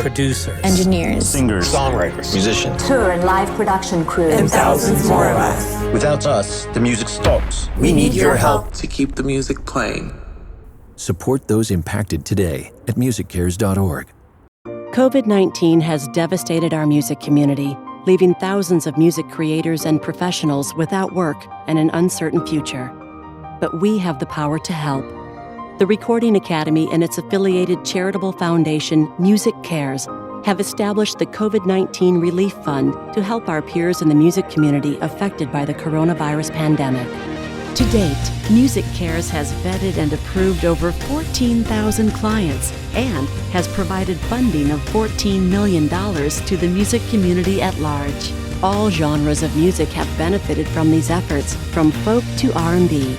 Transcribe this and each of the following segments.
producers, engineers, singers, songwriters, musicians, tour and live production crews, and thousands more of us. Without us, the music stops. We need your help to keep the music playing. Support those impacted today at MusiCares.org. COVID-19 has devastated our music community, leaving thousands of music creators and professionals without work and an uncertain future. But we have the power to help. The Recording Academy and its affiliated charitable foundation, MusiCares, have established the COVID-19 Relief Fund to help our peers in the music community affected by the coronavirus pandemic. To date, MusiCares has vetted and approved over 14,000 clients and has provided funding of $14 million to the music community at large. All genres of music have benefited from these efforts, from folk to R&B.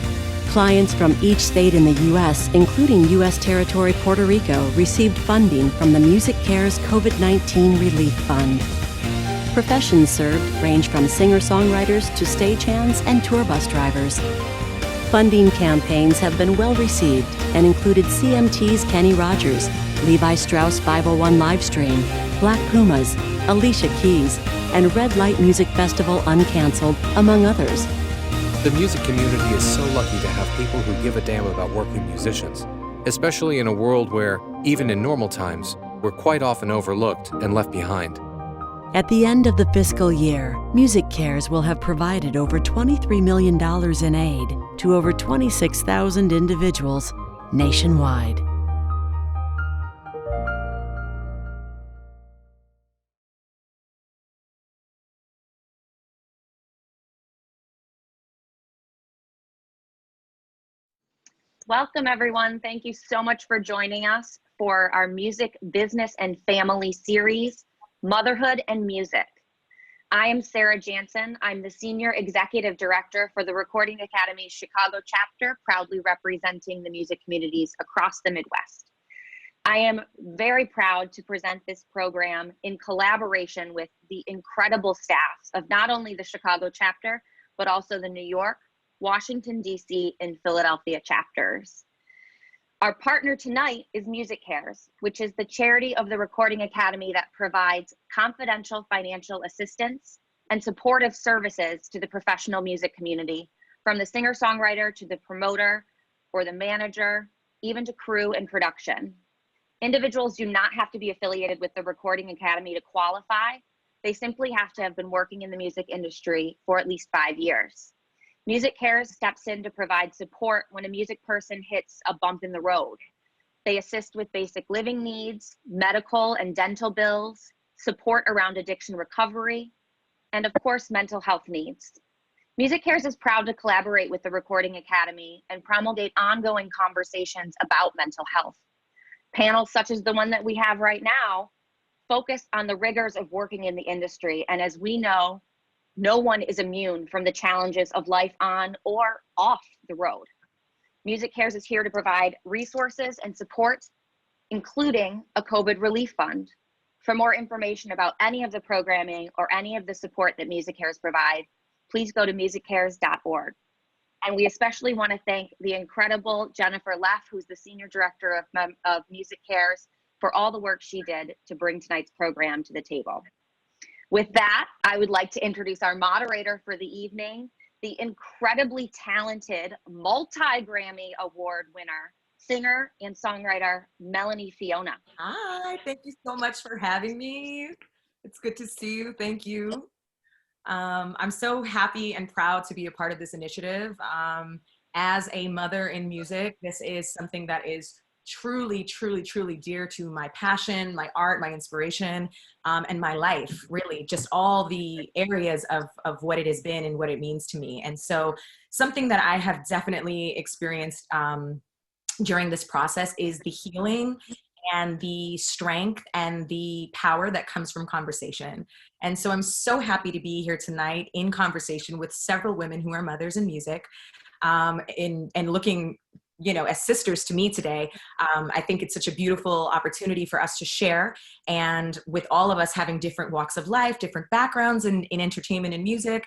Clients from each state in the U.S., including U.S. territory Puerto Rico, received funding from the MusiCares COVID-19 Relief Fund. Professions served range from singer-songwriters to stagehands and tour bus drivers. Funding campaigns have been well received and included CMT's Kenny Rogers, Levi Strauss 501 Livestream, Black Pumas, Alicia Keys, and Red Light Music Festival Uncanceled, among others. The music community is so lucky to have people who give a damn about working musicians, especially in a world where, even in normal times, we're quite often overlooked and left behind. At the end of the fiscal year, MusiCares will have provided over $23 million in aid to over 26,000 individuals nationwide. Welcome, everyone. Thank you so much for joining us for our Music, Business, and Family series, Motherhood and Music. I am Sarah Jansen. I'm the Senior Executive Director for the Recording Academy's Chicago chapter, proudly representing the music communities across the Midwest. I am very proud to present this program in collaboration with the incredible staffs of not only the Chicago chapter, but also the New York, Washington, D.C., and Philadelphia chapters. Our partner tonight is MusiCares, which is the charity of the Recording Academy that provides confidential financial assistance and supportive services to the professional music community, from the singer-songwriter to the promoter or the manager, even to crew and production. Individuals do not have to be affiliated with the Recording Academy to qualify. They simply have to have been working in the music industry for at least 5 years. MusiCares steps in to provide support when a music person hits a bump in the road. They assist with basic living needs, medical and dental bills, support around addiction recovery, and of course, mental health needs. MusiCares is proud to collaborate with the Recording Academy and promulgate ongoing conversations about mental health. Panels such as the one that we have right now focus on the rigors of working in the industry, and as we know, no one is immune from the challenges of life on or off the road. MusiCares is here to provide resources and support, including a COVID relief fund. For more information about any of the programming or any of the support that MusiCares provide, please go to musicares.org. And we especially want to thank the incredible Jennifer Leff, who's the Senior Director of MusiCares, for all the work she did to bring tonight's program to the table. With that, I would like to introduce our moderator for the evening, the incredibly talented multi-Grammy Award winner, singer and songwriter, Melanie Fiona. Hi, thank you so much for having me. It's good to see you, thank you. I'm so happy and proud to be a part of this initiative. As a mother in music, this is something that is truly, truly, truly dear to my passion, my art, my inspiration, and my life, really, just all the areas of what it has been and what it means to me. And so something that I have definitely experienced during this process is the healing and the strength and the power that comes from conversation. And so I'm so happy to be here tonight in conversation with several women who are mothers in music, and looking, you know, as sisters to me today. I think it's such a beautiful opportunity for us to share. And with all of us having different walks of life, different backgrounds in entertainment and music,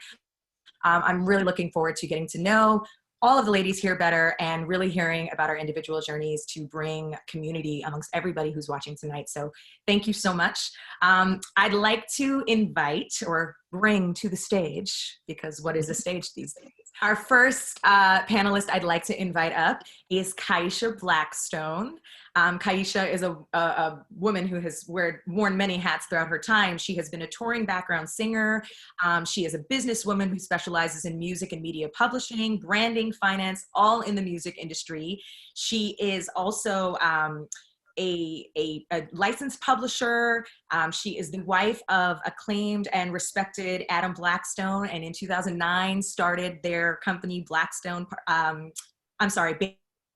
I'm really looking forward to getting to know all of the ladies here better and really hearing about our individual journeys to bring community amongst everybody who's watching tonight. So thank you so much. I'd like to invite or bring to the stage, because what is a stage these days? Our first panelist I'd like to invite up is Kaisha Blackstone. Kaisha is a woman who has worn many hats throughout her time. She has been a touring background singer. She is a businesswoman who specializes in music and media publishing, branding, finance, all in the music industry. She is also a licensed publisher. She is the wife of acclaimed and respected Adam Blackstone, and in 2009 started their company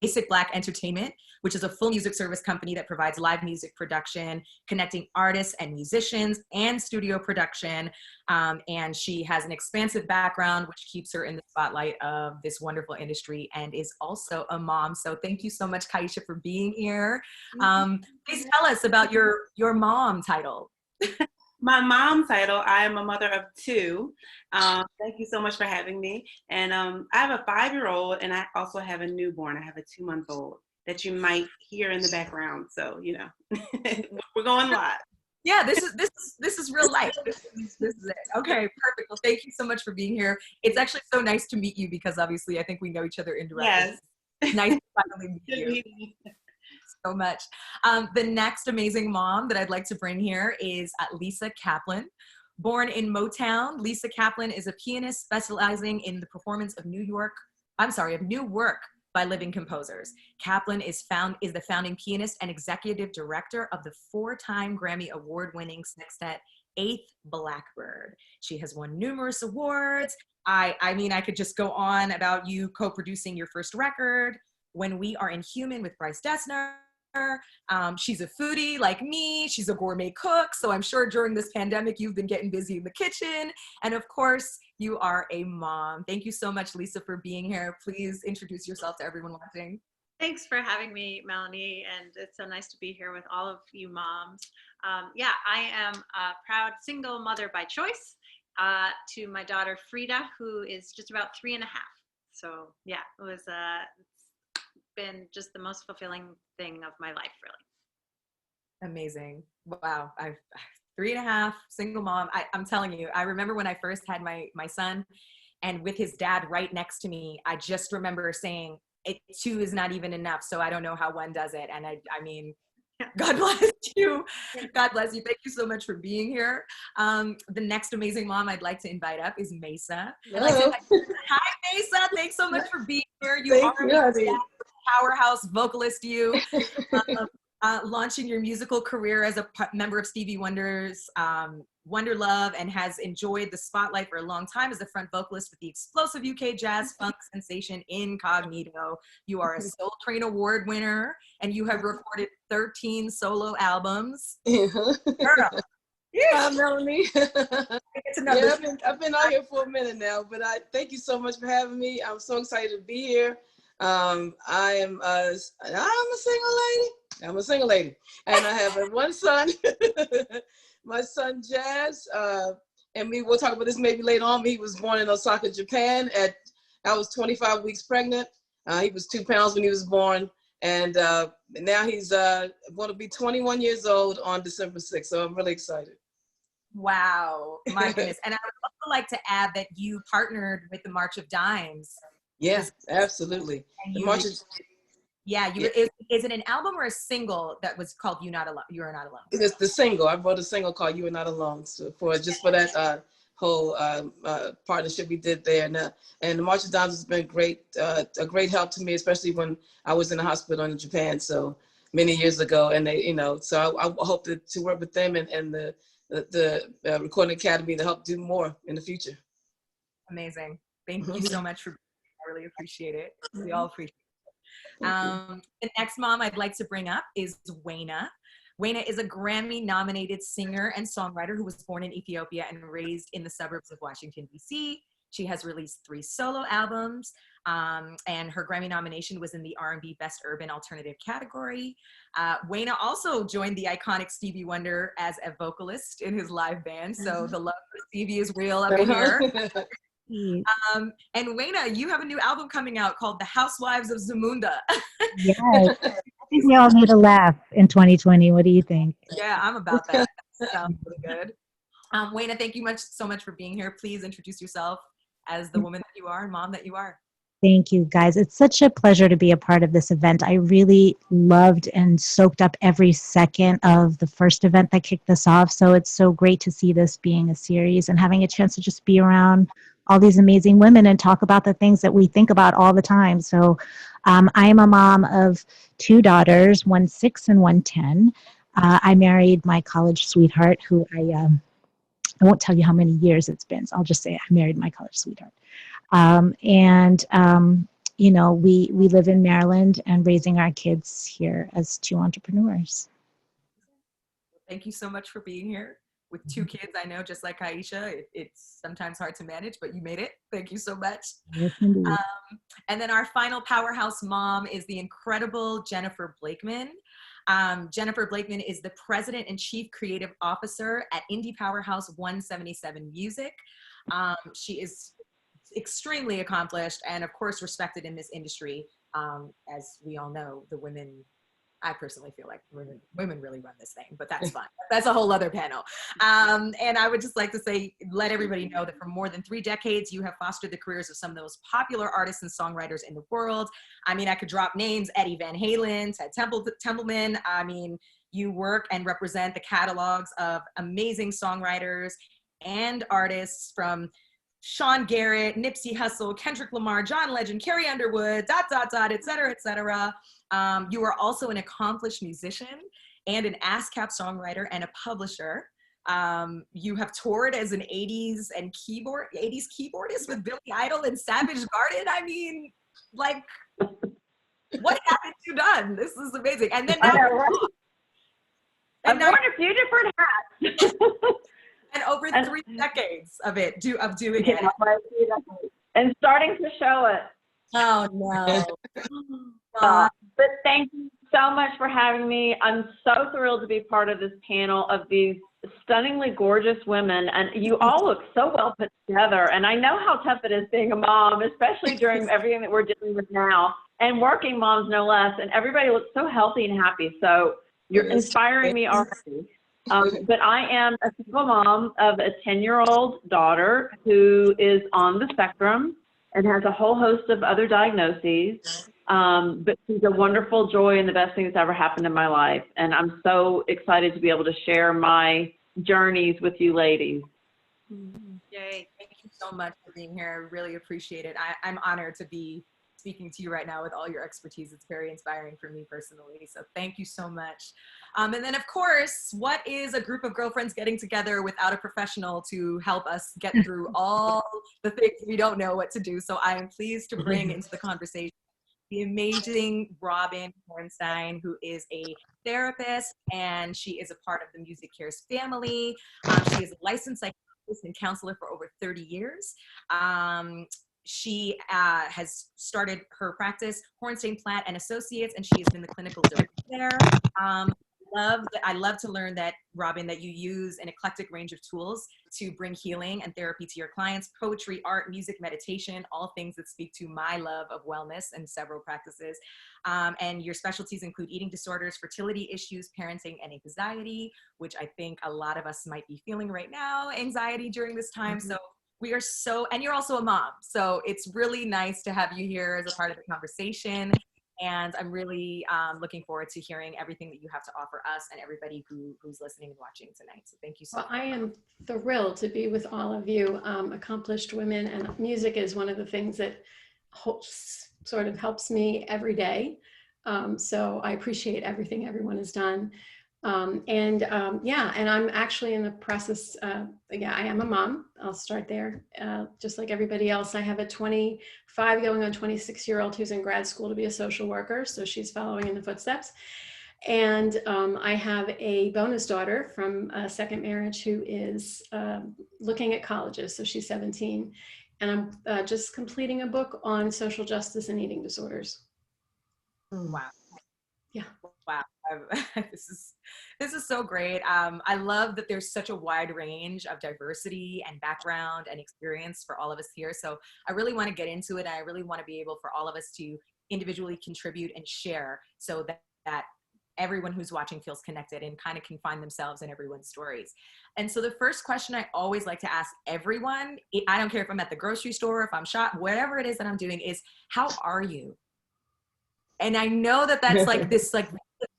Basic Black Entertainment, which is a full music service company that provides live music production, connecting artists and musicians and studio production. And she has an expansive background, which keeps her in the spotlight of this wonderful industry, and is also a mom. So thank you so much, Kaisha, for being here. Please tell us about your mom title. My mom title, I am a mother of two. Thank you so much for having me. And I have a 5-year-old, and I also have a newborn. I have a 2-month-old that you might hear in the background. So, you know, we're going live. Yeah, this is real life. This is it. Okay, perfect. Well, thank you so much for being here. It's actually so nice to meet you, because obviously I think we know each other indirectly. Yes. Nice to finally meet you. So much. The next amazing mom that I'd like to bring here is Lisa Kaplan. Born in Motown, Lisa Kaplan is a pianist specializing in the performance of new work by living composers. Kaplan is the founding pianist and executive director of the 4-time Grammy Award-winning sextet 8th Blackbird. She has won numerous awards. I mean, I could just go on about you co-producing your first record, When We Are Inhuman, with Bryce Dessner. She's a foodie like me. She's a gourmet cook. So I'm sure during this pandemic, you've been getting busy in the kitchen. And of course, you are a mom. Thank you so much, Lisa, for being here. Please introduce yourself to everyone watching. Thanks for having me, Melanie. And it's so nice to be here with all of you moms. Yeah, I am a proud single mother by choice to my daughter, Frida, who is just about 3.5. So yeah, it was been just the most fulfilling thing of my life, really. Amazing. Wow. I've 3.5, single mom. I'm telling you, I remember when I first had my son, and with his dad right next to me, I just remember saying, 2 is not even enough. So I don't know how 1 does it. And I mean, God bless you. God bless you. Thank you so much for being here. The next amazing mom I'd like to invite up is Mesa. Hi, Mesa. Thanks so much for being here. You are a powerhouse vocalist, launching your musical career as a member of Stevie Wonder's Wonder Love, and has enjoyed the spotlight for a long time as the front vocalist with the explosive UK jazz funk sensation Incognito. You are a Soul Train Award winner, and you have recorded 13 solo albums. Girl. Hi, Melanie. I've been out here for a minute now, but I thank you so much for having me. I'm so excited to be here. I'm a single lady, and I have one son. My son Jazz, and we'll talk about this maybe later on. He was born in Osaka, Japan. I was 25 weeks pregnant. He was 2 pounds when he was born, and now he's going to be 21 years old on December 6th. So I'm really excited. Wow, my goodness! And I would also like to add that you partnered with the March of Dimes. Yes, absolutely. Is it an album or a single that was called You Are Not Alone? It's the single. I wrote a single called You Are Not Alone, so for that whole partnership we did there. And the March of Dimes has been a great help to me, especially when I was in the hospital in Japan so many years ago. And they, so I hope to work with them and the Recording Academy to help do more in the future. Amazing. Thank you so much for being here. I really appreciate it. We all appreciate it. The next mom I'd like to bring up is Wayna. Wayna is a Grammy-nominated singer and songwriter who was born in Ethiopia and raised in the suburbs of Washington, D.C. She has released 3 solo albums, and her Grammy nomination was in the R&B Best Urban Alternative category. Wayna also joined the iconic Stevie Wonder as a vocalist in his live band, so the love for Stevie is real up in here. And Wayna, you have a new album coming out called The Housewives of Zamunda. Yes. I think we all need a laugh in 2020. What do you think? Yeah, I'm about that. That sounds really good. Wayna, thank you so much for being here. Please introduce yourself as the woman that you are and mom that you are. Thank you, guys. It's such a pleasure to be a part of this event. I really loved and soaked up every second of the first event that kicked this off. So it's so great to see this being a series and having a chance to just be around all these amazing women and talk about the things that we think about all the time. So I am a mom of 2 daughters, one 6 and one 10. I married my college sweetheart, who I won't tell you how many years it's been. So I'll just say I married my college sweetheart. You know, we live in Maryland and raising our kids here as 2 entrepreneurs. Thank you so much for being here. With 2 kids, I know, just like Aisha, it's sometimes hard to manage, but you made it. Thank you so much. Yes, indeed. And then our final powerhouse mom is the incredible Jennifer Blakeman. Jennifer Blakeman is the president and chief creative officer at Indie Powerhouse 177 Music. She is extremely accomplished and of course respected in this industry. As we all know, the women, I personally feel like women really run this thing, but that's fine. That's a whole other panel. And I would just like to say, let everybody know that for more than 3 decades, you have fostered the careers of some of the most popular artists and songwriters in the world. I mean, I could drop names: Eddie Van Halen, Ted Templeman. I mean, you work and represent the catalogs of amazing songwriters and artists from Sean Garrett, Nipsey Hussle, Kendrick Lamar, John Legend, Carrie Underwood, ... et cetera, et cetera. You are also an accomplished musician and an ASCAP songwriter and a publisher. You have toured as an 80s keyboardist with Billy Idol and Savage Garden. I mean, like, what haven't you done? This is amazing. And then now I've worn a few different hats. And over 3 decades of doing it. And starting to show it. Oh, no. But thank you so much for having me. I'm so thrilled to be part of this panel of these stunningly gorgeous women. And you all look so well put together. And I know how tough it is being a mom, especially during everything that we're dealing with now. And working moms, no less. And everybody looks so healthy and happy. So you're inspiring me already. But I am a single mom of a 10-year-old daughter who is on the spectrum and has a whole host of other diagnoses. But she's a wonderful joy and the best thing that's ever happened in my life. And I'm so excited to be able to share my journeys with you ladies. Yay. Thank you so much for being here. I really appreciate it. I'm honored to be speaking to you right now with all your expertise. It's very inspiring for me personally. So thank you so much. And then of course, what is a group of girlfriends getting together without a professional to help us get through all the things we don't know what to do? So I am pleased to bring into the conversation the amazing Robin Hornstein, who is a therapist and she is a part of the MusiCares family. She is a licensed psychologist and counselor for over 30 years. She has started her practice, Hornstein, Platt and Associates, and she has been the clinical director there. I love to learn that, Robin, that you use an eclectic range of tools to bring healing and therapy to your clients: poetry, art, music, meditation, all things that speak to my love of wellness and several practices. And your specialties include eating disorders, fertility issues, parenting, and anxiety, which I think a lot of us might be feeling right now, anxiety during this time. So we are and you're also a mom. So it's really nice to have you here as a part of the conversation. And I'm really looking forward to hearing everything that you have to offer us and everybody who's listening and watching tonight. So thank you so much. I am thrilled to be with all of you, accomplished women, and music is one of the things that sort of helps me every day. So I appreciate everything everyone has done. And I'm actually in the process, I am a mom. I'll start there. Just like everybody else, I have a 25 going on 26-year-old who's in grad school to be a social worker. So she's following in the footsteps. And I have a bonus daughter from a second marriage who is looking at colleges. So she's 17. And I'm just completing a book on social justice and eating disorders. Wow. Yeah. Wow. This is so great. I love that there's such a wide range of diversity and background and experience for all of us here. So I really want to get into it. And I really want to be able for all of us to individually contribute and share so that everyone who's watching feels connected and kind of can find themselves in everyone's stories. And so the first question I always like to ask everyone, I don't care if I'm at the grocery store, if I'm shop, whatever it is that I'm doing, is how are you? And I know that that's like this like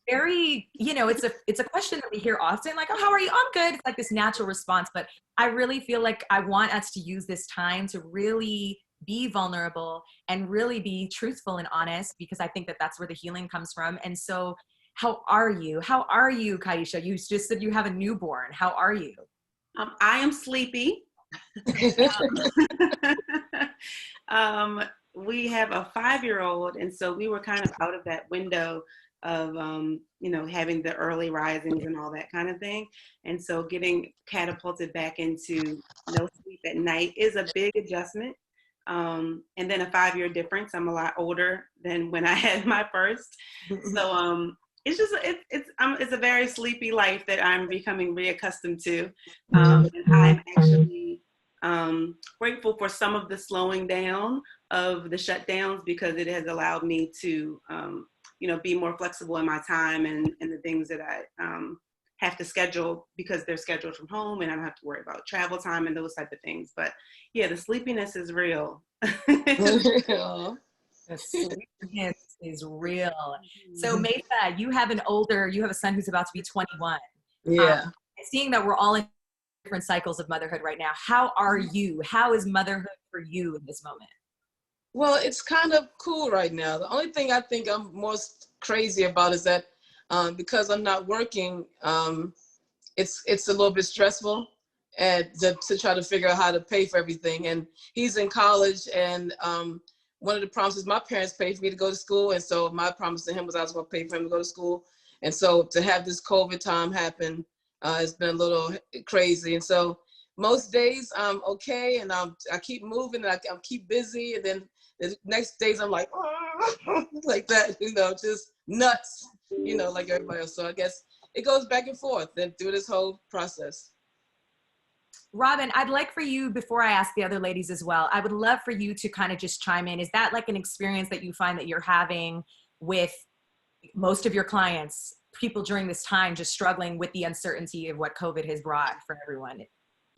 very, you know, it's a question that we hear often, like, oh, how are you? I'm good. It's like this natural response. But I really feel like I want us to use this time to really be vulnerable and really be truthful and honest, because I think that that's where the healing comes from. And so how are you? How are you, Kaisha? You just said you have a newborn. How are you? I am sleepy. We have a 5-year-old, and so we were kind of out of that window of you know, having the early risings and all that kind of thing. And so getting catapulted back into no sleep at night is a big adjustment. And then a 5-year difference. I'm a lot older than when I had my first. So it's just it's a very sleepy life that I'm becoming reaccustomed to. And I'm actually grateful for some of the slowing down of the shutdowns, because it has allowed me to you know, be more flexible in my time and the things that I have to schedule, because they're scheduled from home and I don't have to worry about travel time and those type of things. But yeah, the sleepiness is real. The sleepiness is real. So Mesa, you have a son who's about to be 21. Yeah. Seeing that we're all in different cycles of motherhood right now, how are you? How is motherhood for you in this moment? Well, it's kind of cool right now. The only thing I think I'm most crazy about is that because I'm not working, it's a little bit stressful, and to try to figure out how to pay for everything. And he's in college, and one of the promises, my parents paid for me to go to school, and so my promise to him was I was going to pay for him to go to school. And so to have this COVID time happen, it's been a little crazy. And so most days I'm okay, and I keep moving, and I keep busy, and then the next days I'm like, oh, like that, you know, just nuts, you know, like everybody else. So I guess it goes back and forth and through this whole process. Robin, I'd like for you, before I ask the other ladies as well, I would love for you to kind of just chime in. Is that like an experience that you find that you're having with most of your clients, people during this time just struggling with the uncertainty of what COVID has brought for everyone?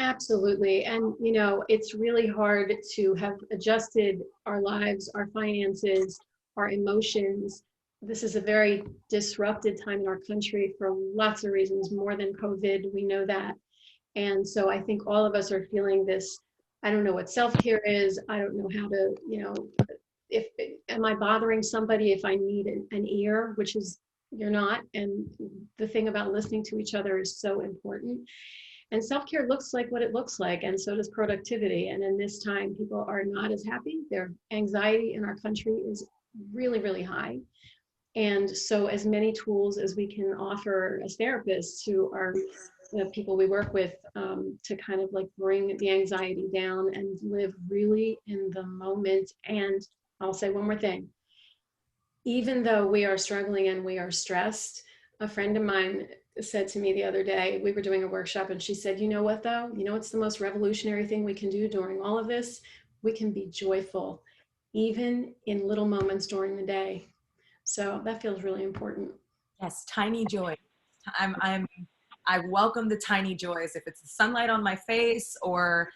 Absolutely. And, you know, it's really hard to have adjusted our lives, our finances, our emotions. This is a very disrupted time in our country for lots of reasons, more than COVID. We know that. And so I think all of us are feeling this. I don't know what self-care is. I don't know how to, you know, am I bothering somebody if I need an ear, which is, you're not. And the thing about listening to each other is so important. And self-care looks like what it looks like, and so does productivity. And in this time, people are not as happy. Their anxiety in our country is really, really high. And so as many tools as we can offer as therapists to our people we work with to kind of like bring the anxiety down and live really in the moment. And I'll say one more thing. Even though we are struggling and we are stressed, a friend of mine said to me the other day, we were doing a workshop, and she said, you know what though? You know what's the most revolutionary thing we can do during all of this? We can be joyful, even in little moments during the day. So that feels really important. Yes, tiny joy. I welcome the tiny joys, if it's the sunlight on my face or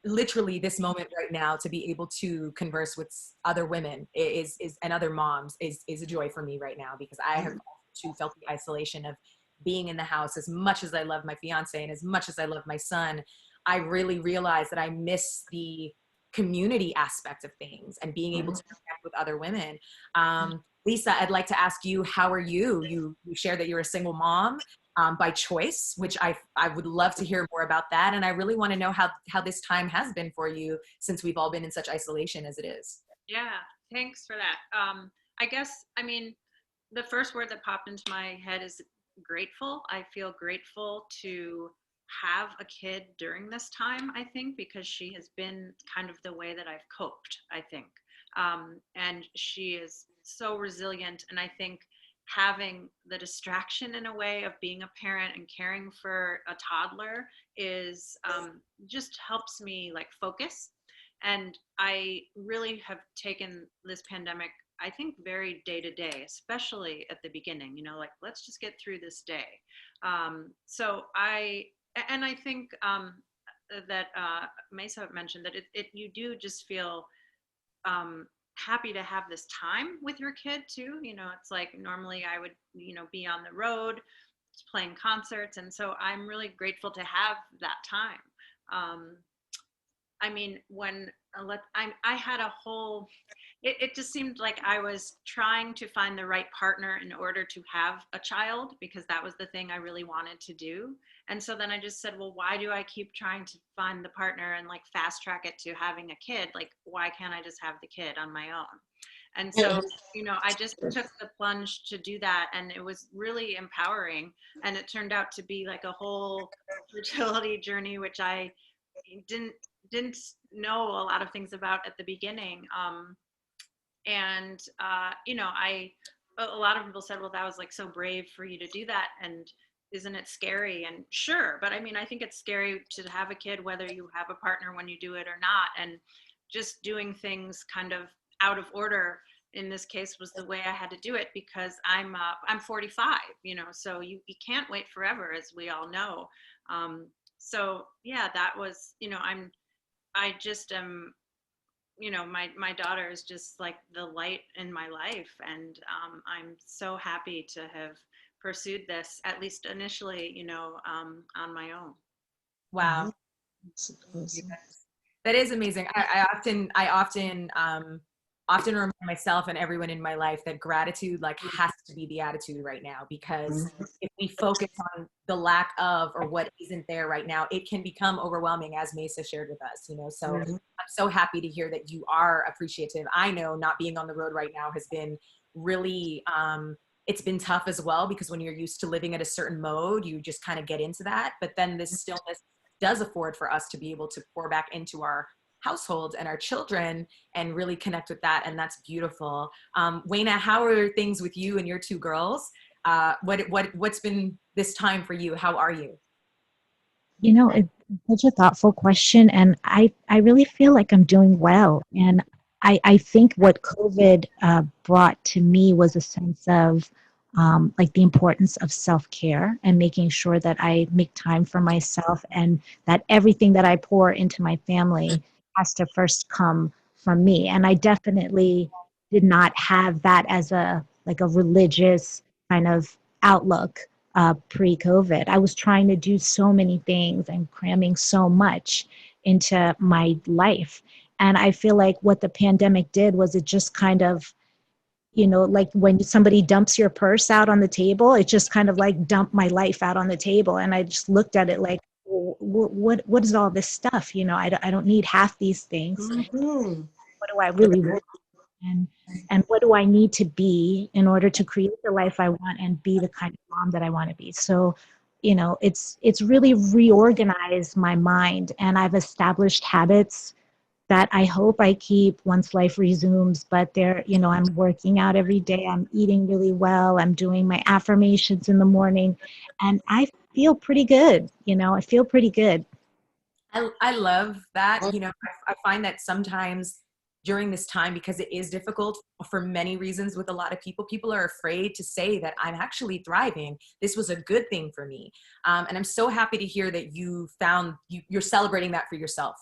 literally this moment right now to be able to converse with other women is and other moms is a joy for me right now, because I have too felt the isolation of being in the house. As much as I love my fiance and as much as I love my son, I really realize that I miss the community aspect of things and being able to connect with other women. Lisa, I'd like to ask you, how are you? You shared that you're a single mom by choice, which I would love to hear more about that. And I really want to know how this time has been for you, since we've all been in such isolation as it is. Yeah, thanks for that. I guess, I mean, the first word that popped into my head is grateful. I feel grateful to have a kid during this time, I think, because she has been kind of the way that I've coped, I think. And she is so resilient. And I think having the distraction in a way of being a parent and caring for a toddler is just helps me like focus. And I really have taken this pandemic, I think, very day to day, especially at the beginning, you know, like, let's just get through this day. And I think that Mesa mentioned that you do just feel happy to have this time with your kid too. You know, it's like normally I would, you know, be on the road playing concerts. And so I'm really grateful to have that time. I mean, when I had a whole, it just seemed like I was trying to find the right partner in order to have a child, because that was the thing I really wanted to do. And so then I just said, well, why do I keep trying to find the partner and like fast track it to having a kid? Like, why can't I just have the kid on my own? And so, you know, I just took the plunge to do that, and it was really empowering. And it turned out to be like a whole fertility journey, which I didn't know a lot of things about at the beginning. You know, a lot of people said, well, that was like so brave for you to do that. And isn't it scary? And sure, but I mean, I think it's scary to have a kid, whether you have a partner when you do it or not. And just doing things kind of out of order in this case was the way I had to do it, because I'm 45, you know, so you can't wait forever, as we all know. So yeah, that was, you know, I just am, you know, my daughter is just like the light in my life. And I'm so happy to have pursued this, at least initially, you know, on my own. Wow. Awesome. That is amazing. I often remind myself and everyone in my life that gratitude like has to be the attitude right now, because if we focus on the lack of or what isn't there right now, it can become overwhelming, as Mesa shared with us, you know. So I'm so happy to hear that you are appreciative. I know not being on the road right now has been really it's been tough as well, because when you're used to living at a certain mode, you just kind of get into that. But then this stillness does afford for us to be able to pour back into our households and our children and really connect with that. And that's beautiful. Wayna, how are things with you and your two girls? What's been this time for you? How are you? You know, it's such a thoughtful question, and I really feel like I'm doing well. And I think what COVID brought to me was a sense of like the importance of self-care and making sure that I make time for myself, and that everything that I pour into my family has to first come from me. And I definitely did not have that as a religious kind of outlook pre-COVID. I was trying to do so many things and cramming so much into my life. And I feel like what the pandemic did was it just kind of, you know, like when somebody dumps your purse out on the table, it just kind of like dumped my life out on the table. And I just looked at it like, what is all this stuff? You know, I don't need half these things. What do I really want? And what do I need to be in order to create the life I want and be the kind of mom that I want to be? So, you know, it's really reorganized my mind, and I've established habits that I hope I keep once life resumes. But they're, you know, I'm working out every day. I'm eating really well. I'm doing my affirmations in the morning, and I feel pretty good. You know, I feel pretty good. I love that. You know, I find that sometimes during this time, because it is difficult for many reasons with a lot of people are afraid to say that I'm actually thriving. This was a good thing for me. And I'm so happy to hear that you're celebrating that for yourself.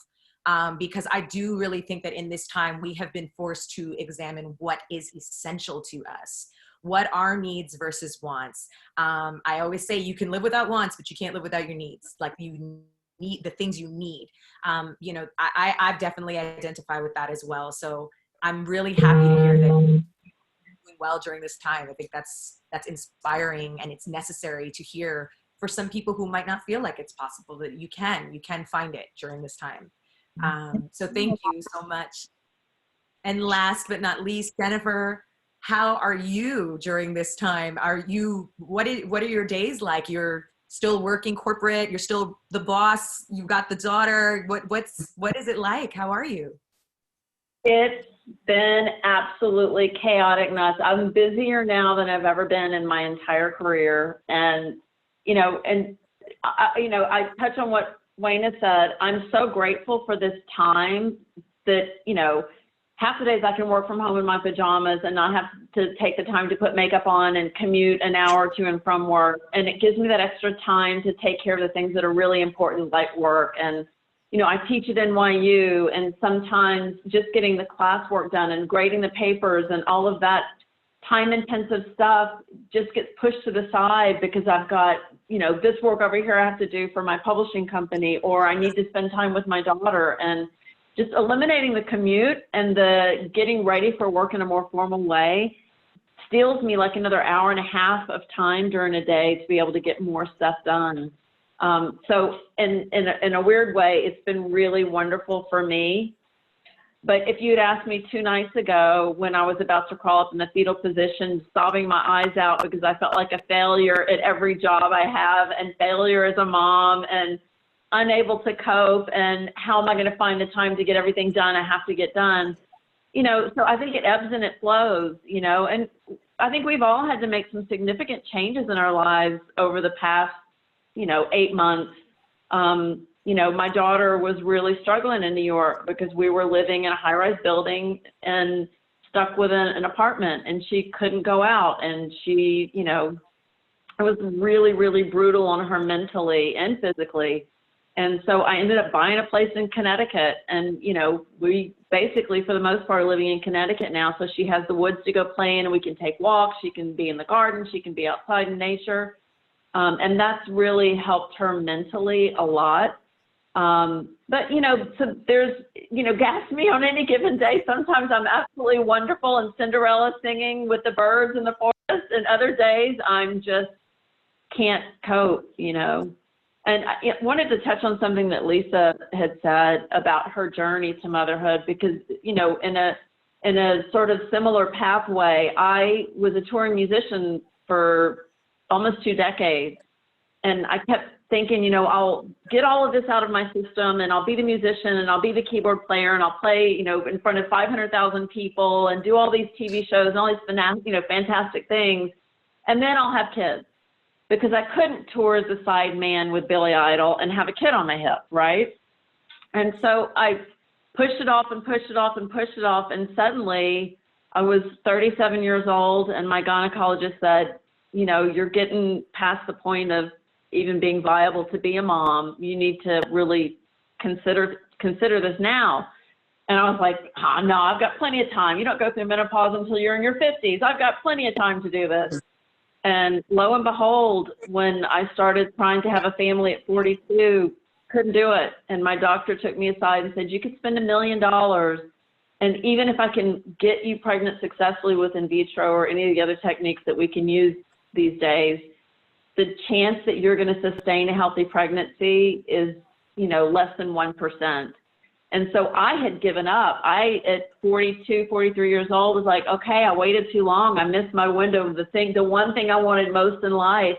Because I do really think that in this time, we have been forced to examine what is essential to us. What are needs versus wants? I always say you can live without wants, but you can't live without your needs. Like, you need the things you need. You know, I've definitely identified with that as well. So I'm really happy to hear that you're doing well during this time. I think that's inspiring, and it's necessary to hear for some people who might not feel like it's possible, that you can find it during this time. So thank you so much. And last but not least, Jennifer, how are you during this time? What are your days like? You're still working corporate, you're still the boss, you've got the daughter. What is it like? How are you? It's been absolutely chaotic nuts. I'm busier now than I've ever been in my entire career. And, I touch on what Wayne has said. I'm so grateful for this time that, half the days I can work from home in my pajamas and not have to take the time to put makeup on and commute an hour to and from work. And it gives me that extra time to take care of the things that are really important, like work. And, I teach at NYU, and sometimes just getting the classwork done and grading the papers and all of that time-intensive stuff just gets pushed to the side because I've got, this work over here I have to do for my publishing company, or I need to spend time with my daughter. And just eliminating the commute and the getting ready for work in a more formal way steals me like another hour and a half of time during a day to be able to get more stuff done. So in a weird way, it's been really wonderful for me. But if you'd asked me 2 nights ago when I was about to crawl up in the fetal position, sobbing my eyes out because I felt like a failure at every job I have and failure as a mom and unable to cope, and how am I going to find the time to get everything done I have to get done? So I think it ebbs and it flows, and I think we've all had to make some significant changes in our lives over the past, 8 months. My daughter was really struggling in New York because we were living in a high-rise building and stuck with an apartment, and she couldn't go out, and she, it was really, really brutal on her mentally and physically. And so I ended up buying a place in Connecticut, and, we basically, for the most part, are living in Connecticut now. So she has the woods to go play in, and we can take walks. She can be in the garden. She can be outside in nature. And that's really helped her mentally a lot. But, so there's, gas me on any given day. Sometimes I'm absolutely wonderful and Cinderella singing with the birds in the forest, and other days I'm just can't cope, And I wanted to touch on something that Lisa had said about her journey to motherhood, because, in a sort of similar pathway, I was a touring musician for almost 2 decades. And I kept thinking, I'll get all of this out of my system, and I'll be the musician, and I'll be the keyboard player, and I'll play, in front of 500,000 people and do all these TV shows and all these, fantastic things. And then I'll have kids. Because I couldn't tour as a side man with Billy Idol and have a kid on my hip, right? And so I pushed it off and pushed it off and pushed it off, and suddenly I was 37 years old, and my gynecologist said, you're getting past the point of even being viable to be a mom. You need to really consider this now. And I was like, no, I've got plenty of time. You don't go through menopause until you're in your 50s. I've got plenty of time to do this. And lo and behold, when I started trying to have a family at 42, couldn't do it. And my doctor took me aside and said, you could spend $1 million. And even if I can get you pregnant successfully with in vitro or any of the other techniques that we can use these days, the chance that you're going to sustain a healthy pregnancy is, less than 1%. And so I had given up. At 42, 43 years old, was like, okay, I waited too long. I missed my window. The one thing I wanted most in life,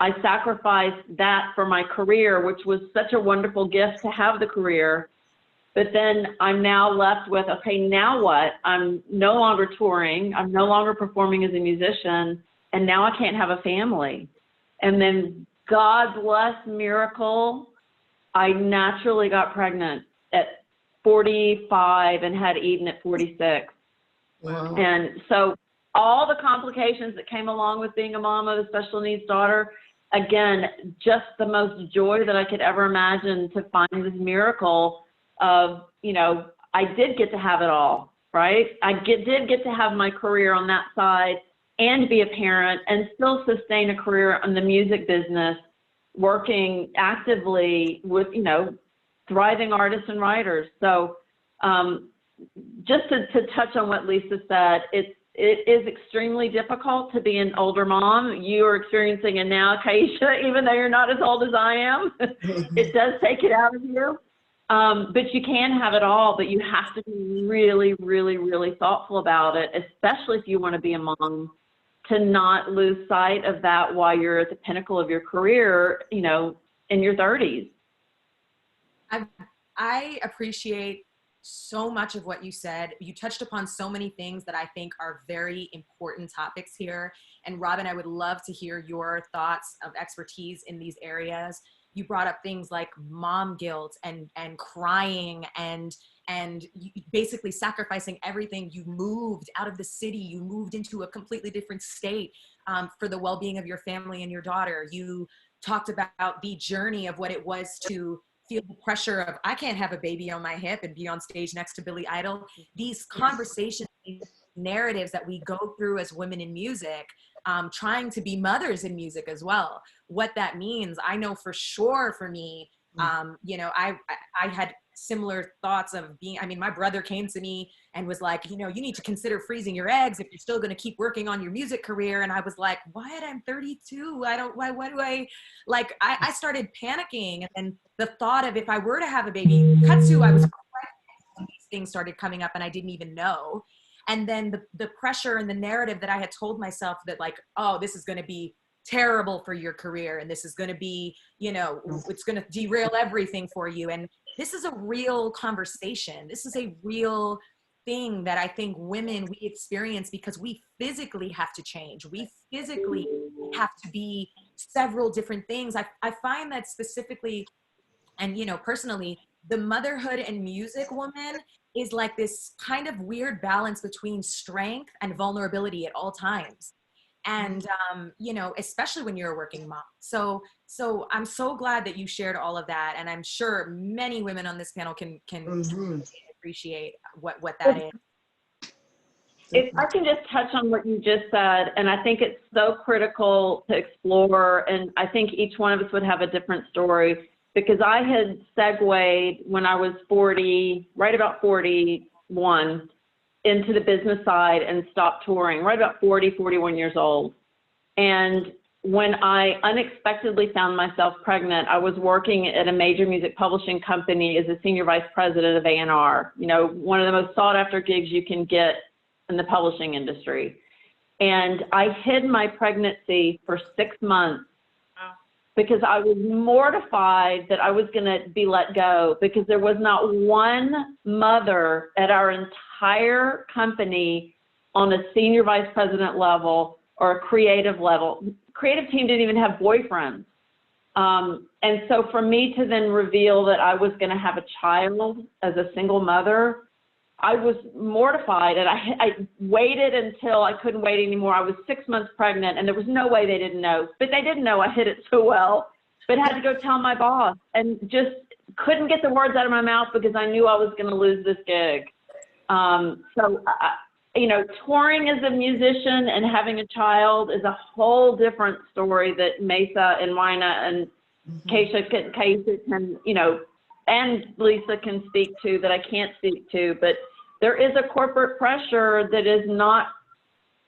I sacrificed that for my career, which was such a wonderful gift to have the career. But then I'm now left with, okay, now what? I'm no longer touring. I'm no longer performing as a musician. And now I can't have a family. And then God bless miracle, I naturally got pregnant at 45 and had Eden at 46. Wow. And so all the complications that came along with being a mom of a special needs daughter, again, just the most joy that I could ever imagine to find this miracle of, I did get to have it all, right? I did get to have my career on that side and be a parent and still sustain a career in the music business, working actively with, thriving artists and writers. So just to touch on what Lisa said, it is extremely difficult to be an older mom. You are experiencing it now, Kaisha, even though you're not as old as I am. It does take it out of you. But you can have it all, but you have to be really, really, really thoughtful about it, especially if you want to be a mom, to not lose sight of that while you're at the pinnacle of your career, in your 30s. I appreciate so much of what you said. You touched upon so many things that I think are very important topics here. And Robin, I would love to hear your thoughts of expertise in these areas. You brought up things like mom guilt and crying and basically sacrificing everything. You moved out of the city, you moved into a completely different state for the well-being of your family and your daughter. You talked about the journey of what it was to feel the pressure of, I can't have a baby on my hip and be on stage next to Billy Idol. These conversations, these narratives that we go through as women in music, trying to be mothers in music as well. What that means, I know for sure for me, you know, I had similar thoughts of being, I mean, my brother came to me and was like, you know, you need to consider freezing your eggs if you're still going to keep working on your music career. And I was like, what? I'm 32. What do I, like, I started panicking. And then the thought of if I were to have a baby, Katsu, I was pregnant when these things started coming up and I didn't even know. And then the pressure and the narrative that I had told myself that like, oh, this is going to be terrible for your career. And this is going to be, you know, it's going to derail everything for you. And this is a real conversation. This is a real thing that I think women, we experience because we physically have to change. We physically have to be several different things. I find that specifically, and, you know, personally, the motherhood and music woman is like this kind of weird balance between strength and vulnerability at all times. And, you know, especially when you're a working mom. So I'm so glad that you shared all of that. And I'm sure many women on this panel can appreciate what that is. If I can just touch on what you just said, and I think it's so critical to explore, and I think each one of us would have a different story, because I had segued when I was 40, right about 41, into the business side and stopped touring right about 40, 41 years old. And when I unexpectedly found myself pregnant, I was working at a major music publishing company as a senior vice president of A&R, you know, one of the most sought after gigs you can get in the publishing industry. And I hid my pregnancy for 6 months because I was mortified that I was going to be let go, because there was not one mother at our entire company on a senior vice president level or a creative level. Creative team didn't even have boyfriends. And so for me to then reveal that I was going to have a child as a single mother, I was mortified, and I waited until I couldn't wait anymore. I was 6 months pregnant, and there was no way they didn't know. But they didn't know I hid it so well, but had to go tell my boss, and just couldn't get the words out of my mouth because I knew I was going to lose this gig. You know, touring as a musician and having a child is a whole different story that Mesa and Wina and Keisha can, you know, and Lisa can speak to, that I can't speak to. But there is a corporate pressure that is not,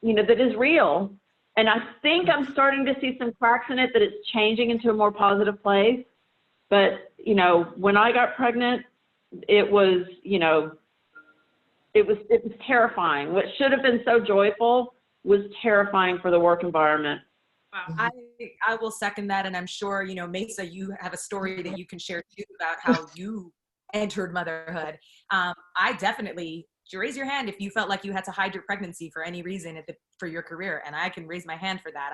you know, that is real. And I think I'm starting to see some cracks in it, that it's changing into a more positive place. But, you know, when I got pregnant, it was, you know, it was terrifying. What should have been so joyful was terrifying for the work environment. Wow. I will second that. And I'm sure, you know, Mesa, you have a story that you can share too about how you entered motherhood. I definitely, raise your hand if you felt like you had to hide your pregnancy for any reason for your career. And I can raise my hand for that.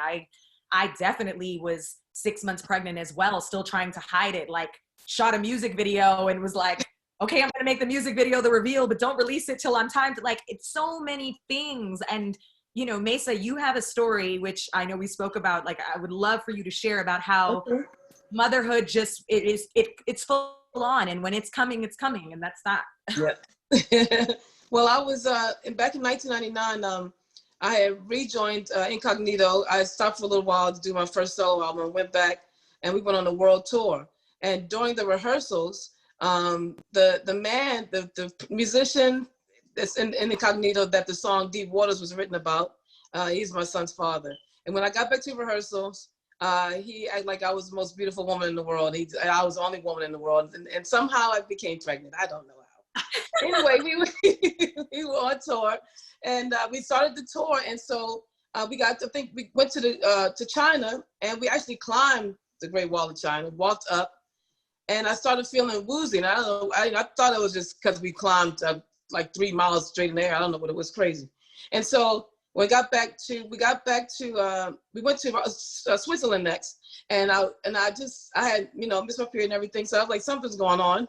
I definitely was 6 months pregnant as well, still trying to hide it, like shot a music video and was like, okay, I'm going to make the music video the reveal, but don't release it till I'm timed. Like, it's so many things. And, you know, Mesa, you have a story, which I know we spoke about, like, I would love for you to share about how motherhood just, it's full on. And when it's coming, and that's that. Yeah. Well, I was, back in 1999, I had rejoined Incognito. I stopped for a little while to do my first solo album, went back, and we went on a world tour. And during the rehearsals, the musician that's in Incognito that the song Deep Waters was written about, he's my son's father. And when I got back to rehearsals, he acted like I was the most beautiful woman in the world. I was the only woman in the world. And somehow I became pregnant. I don't know how. Anyway, we were on tour, and we started the tour. And so we went to China, and we actually climbed the Great Wall of China, walked up, and I started feeling woozy. And I don't know, I thought it was just because we climbed like 3 miles straight in the air. I don't know, but it was crazy. And so when we went to Switzerland next, and I had, you know, missed my period and everything. So I was like, something's going on,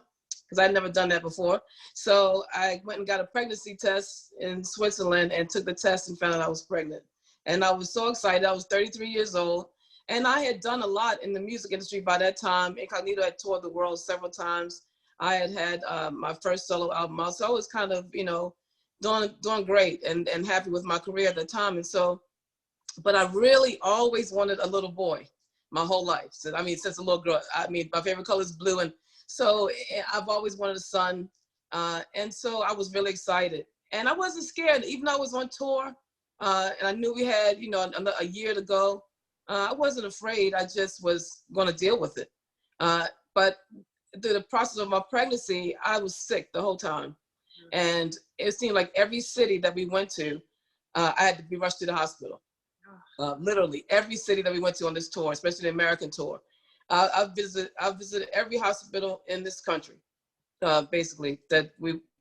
because I'd never done that before. So I went and got a pregnancy test in Switzerland and took the test and found out I was pregnant. And I was so excited. I was 33 years old. And I had done a lot in the music industry by that time. Incognito had toured the world several times. I had my first solo album out. So I was kind of, you know, doing great and happy with my career at the time. And so, but I really always wanted a little boy my whole life. So, I mean, since a little girl, I mean, my favorite color is blue. And so I've always wanted a son. And so I was really excited. And I wasn't scared, even though I was on tour. And I knew we had, you know, a year to go. I wasn't afraid. I just was going to deal with it. But through the process of my pregnancy, I was sick the whole time. And it seemed like every city that we went to, I had to be rushed to the hospital. Literally every city that we went to on this tour, especially the American tour. I visited every hospital in this country, basically,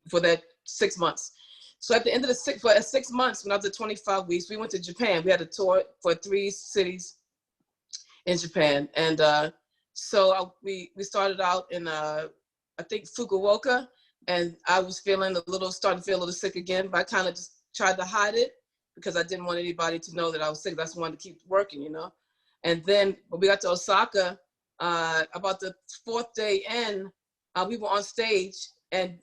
for that 6 months. So at the end of the 6 months, when I was at 25 weeks, we went to Japan. We had a tour for 3 cities in Japan. And we started out in, I think, Fukuoka. And I was starting to feel a little sick again, but I kind of just tried to hide it because I didn't want anybody to know that I was sick. I just wanted to keep working, you know? And then when we got to Osaka, about the 4th day in, we were on stage and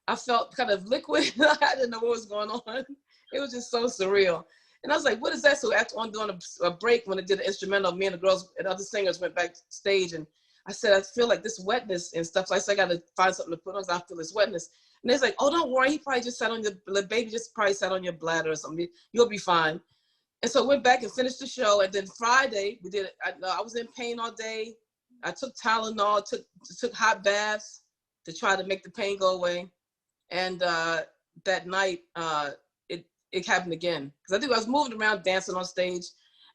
I felt kind of liquid. I didn't know what was going on. It was just so surreal. And I was like, what is that? So after doing a break, when I did the instrumental, me and the girls and other singers went backstage, and I said, I feel like this wetness and stuff. So I said, I got to find something to put on, because I feel this wetness. And they're like, oh, don't worry. He probably just sat on the baby just probably sat on your bladder or something. You'll be fine. And so I went back and finished the show. And then Friday, we did it. I was in pain all day. I took Tylenol, took hot baths to try to make the pain go away. And that night, it happened again. Because I think I was moving around, dancing on stage,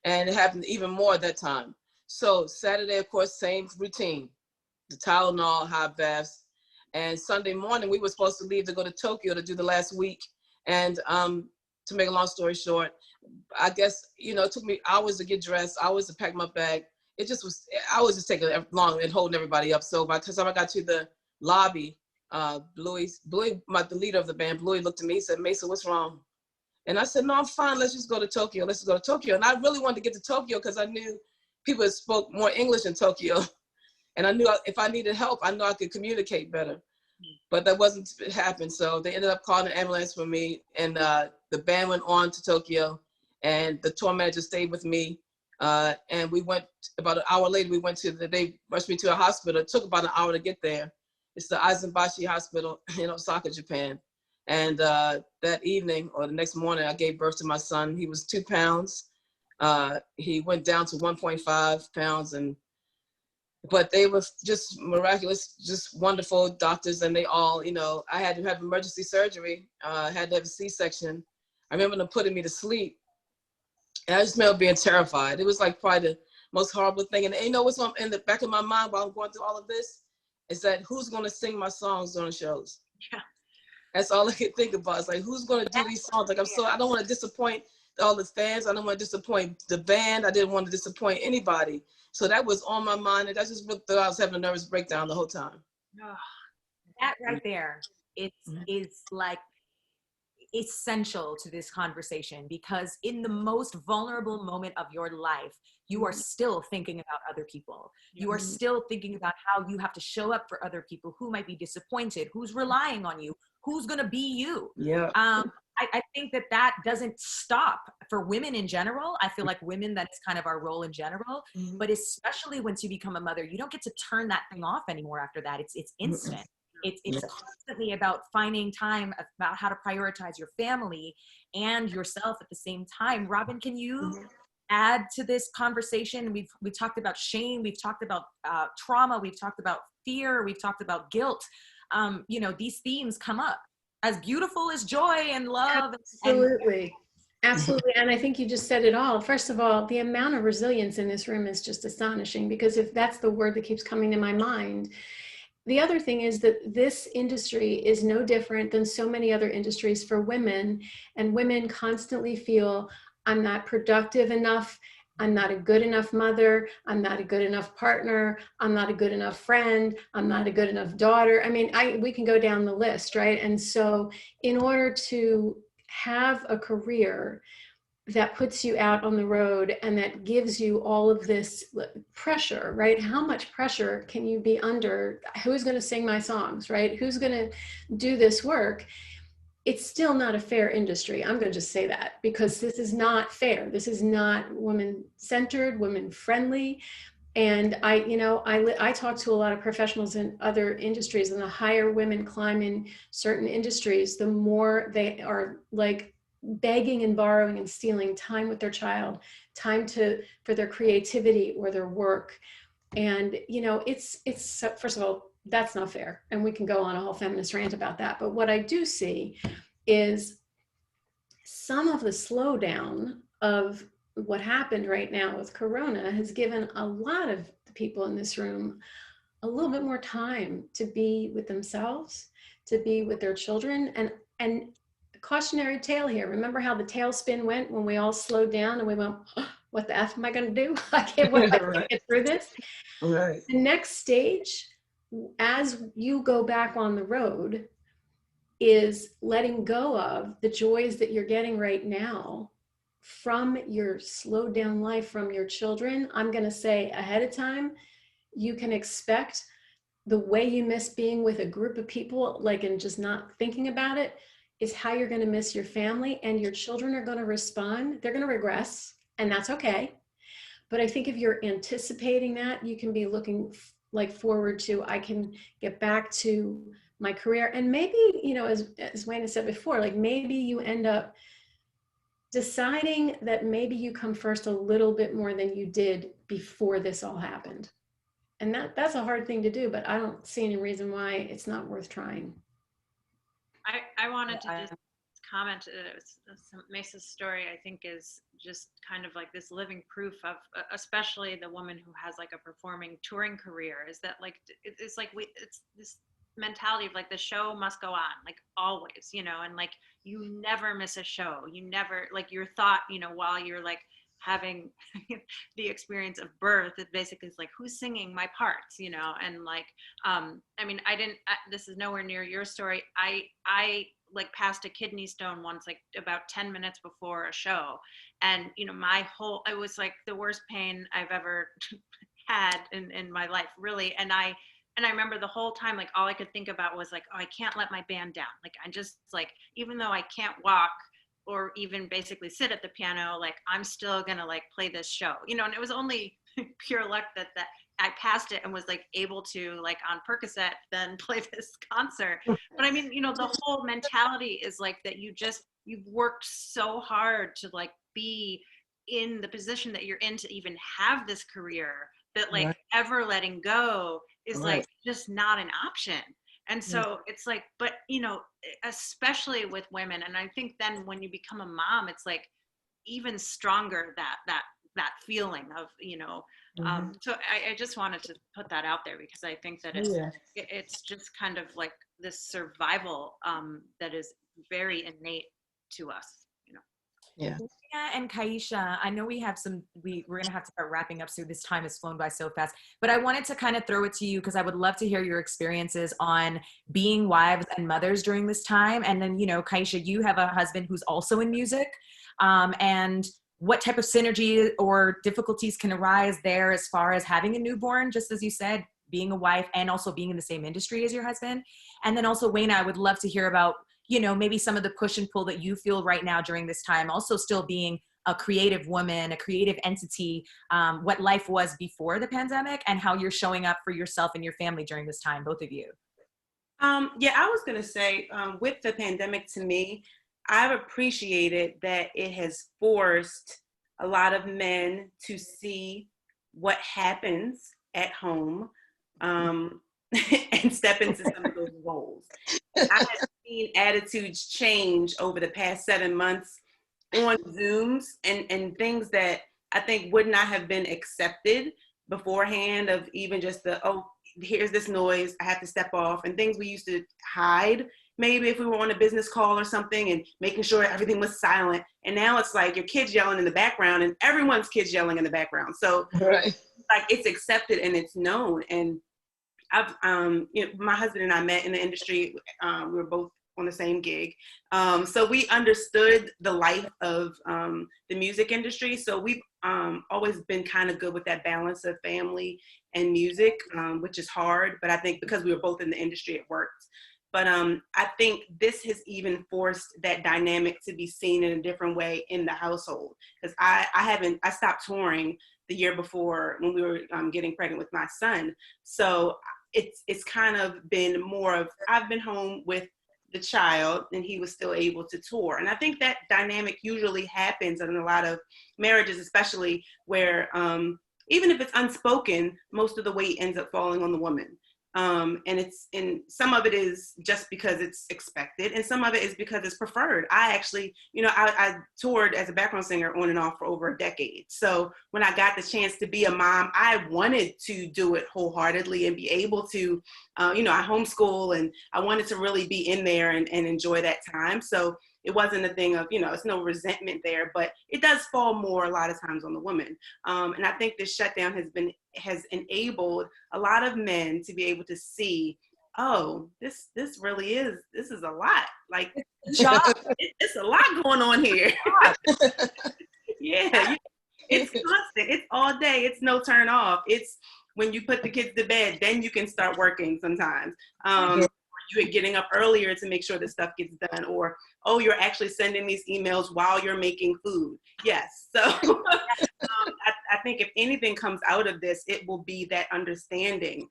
and it happened even more at that time. So Saturday, of course, same routine, the Tylenol, hot baths. And Sunday morning, we were supposed to leave to go to Tokyo to do the last week. And to make a long story short, I guess, you know, it took me hours to get dressed, hours to pack my bag. I was just taking long and holding everybody up. So by the time I got to the lobby, Bluey, the leader of the band, Bluey looked at me, he said, Mesa, what's wrong? And I said, no, I'm fine. Let's just go to Tokyo. Let's just go to Tokyo. And I really wanted to get to Tokyo because I knew people that spoke more English in Tokyo. And I knew if I needed help, I knew I could communicate better. But that wasn't happen. So they ended up calling an ambulance for me. And the band went on to Tokyo. And the tour manager stayed with me. And we went, about an hour later, they rushed me to a hospital. It took about an hour to get there. It's the Aizenbashi Hospital in Osaka, Japan. And that evening or the next morning, I gave birth to my son. He was 2 pounds. He went down to 1.5 pounds. But they were just miraculous, just wonderful doctors. And they all, you know, I had to have emergency surgery. I had to have a C-section. I remember them putting me to sleep. And I just remember being terrified. It was like probably the most horrible thing. And you know what's in the back of my mind while I'm going through all of this? Is that who's going to sing my songs during shows? Yeah. That's all I could think about. It's like, who's going to do these songs? Like, I don't want to disappoint all the fans. I don't want to disappoint the band. I didn't want to disappoint anybody. So that was on my mind. And I just thought I was having a nervous breakdown the whole time. Oh, that right there, it's like essential to this conversation, because in the most vulnerable moment of your life, you are still thinking about other people. You are still thinking about how you have to show up for other people who might be disappointed, who's relying on you, who's going to be you. Yeah. I think that doesn't stop for women in general. I feel like women, that's kind of our role in general, but especially once you become a mother, you don't get to turn that thing off anymore after that. It's instant. It's constantly about finding time, about how to prioritize your family and yourself at the same time. Robin, can you add to this conversation? We talked about shame, we've talked about trauma, we've talked about fear, we've talked about guilt. You know, these themes come up. As beautiful as joy and love. Absolutely. Absolutely. And I think you just said it all. First of all, the amount of resilience in this room is just astonishing, because if that's the word that keeps coming to my mind. The other thing is that this industry is no different than so many other industries for women, and women constantly feel, I'm not productive enough, I'm not a good enough mother, I'm not a good enough partner, I'm not a good enough friend, I'm not a good enough daughter. I mean, we can go down the list, right? And so in order to have a career that puts you out on the road and that gives you all of this pressure, right? How much pressure can you be under? Who's going to sing my songs, right? Who's going to do this work? It's still not a fair industry. I'm going to just say that, because this is not fair. This is not women-centered, women-friendly. And I talk to a lot of professionals in other industries, and the higher women climb in certain industries, the more they are like begging and borrowing and stealing time with their child, time for their creativity or their work. And it's first of all, that's not fair, and we can go on a whole feminist rant about that. But what I do see is some of the slowdown of what happened right now with Corona has given a lot of the people in this room a little bit more time to be with themselves, to be with their children. And cautionary tale here. Remember how the tailspin went when we all slowed down and we went, oh, what the F am I going to do? I can't wait to get through this. Right. The next stage, as you go back on the road, is letting go of the joys that you're getting right now from your slowed down life, from your children. I'm going to say ahead of time, you can expect the way you miss being with a group of people, like, and just not thinking about it, is how you're going to miss your family, and your children are going to respond. They're going to regress, and that's okay. But I think if you're anticipating that, you can be looking like forward to, I can get back to my career. And maybe, as Wayne has said before, like maybe you end up deciding that maybe you come first a little bit more than you did before this all happened. And that's a hard thing to do, but I don't see any reason why it's not worth trying. I wanted to just comment. Mesa's story, I think, is just kind of like this living proof of, especially the woman who has like a performing touring career, is that like it's like it's this mentality of like the show must go on, like always, and like you never miss a show. You never, like, your thought, while you're like having the experience of birth, it basically is like, who's singing my parts, and like, I mean, this is nowhere near your story. I like passed a kidney stone once, like about 10 minutes before a show. And, it was like the worst pain I've ever had in my life, really. And I remember the whole time, like, all I could think about was like, oh, I can't let my band down. Like, I just like, even though I can't walk or even basically sit at the piano, like, I'm still gonna like play this show, and it was only pure luck that I passed it and was like able to, like, on Percocet then play this concert. But I mean, the whole mentality is like that you've worked so hard to like be in the position that you're in to even have this career, that like ever letting go is like just not an option. And so it's like, but especially with women, and I think then when you become a mom, it's like even stronger that feeling of, so I just wanted to put that out there, because I think that it's just kind of like this survival that is very innate to us. Yeah, and Kaisha, I know we have we're going to have to start wrapping up soon. This time has flown by so fast, but I wanted to kind of throw it to you, because I would love to hear your experiences on being wives and mothers during this time. And then, Kaisha, you have a husband who's also in music, and what type of synergy or difficulties can arise there as far as having a newborn, just as you said, being a wife and also being in the same industry as your husband. And then also, Wayne, I would love to hear about, maybe some of the push and pull that you feel right now during this time, also still being a creative woman, a creative entity, what life was before the pandemic, and how you're showing up for yourself and your family during this time, both of you. Yeah, I was going to say, with the pandemic, to me, I've appreciated that it has forced a lot of men to see what happens at home, and step into some of those roles. I have seen attitudes change over the past 7 months on Zooms and things that I think would not have been accepted beforehand, of even just the, oh, here's this noise, I have to step off, and things we used to hide, maybe if we were on a business call or something, and making sure everything was silent. And now it's like your kids yelling in the background and everyone's kids yelling in the background. So right. like it's accepted and it's known. And I've, my husband and I met in the industry. We were both on the same gig. So we understood the life of the music industry. So we've always been kind of good with that balance of family and music, which is hard. But I think because we were both in the industry, it worked. But I think this has even forced that dynamic to be seen in a different way in the household. Because I stopped touring the year before when we were getting pregnant with my son. So it's kind of been more of, I've been home with the child and he was still able to tour. And I think that dynamic usually happens in a lot of marriages, especially where even if it's unspoken, most of the weight ends up falling on the woman. And some of it is just because it's expected, and some of it is because it's preferred. I actually, I toured as a background singer on and off for over a decade. So when I got the chance to be a mom, I wanted to do it wholeheartedly and be able to, I homeschool, and I wanted to really be in there and enjoy that time. So it wasn't a thing of, it's no resentment there, but it does fall more a lot of times on the woman. And I think this shutdown has enabled a lot of men to be able to see, oh, this really is a lot. Like, it's a lot going on here. Yeah, it's constant. It's all day. It's no turn off. It's when you put the kids to bed, then you can start working sometimes. You're getting up earlier to make sure the stuff gets done, or, oh, you're actually sending these emails while you're making food. Yes. So I think if anything comes out of this, it will be that understanding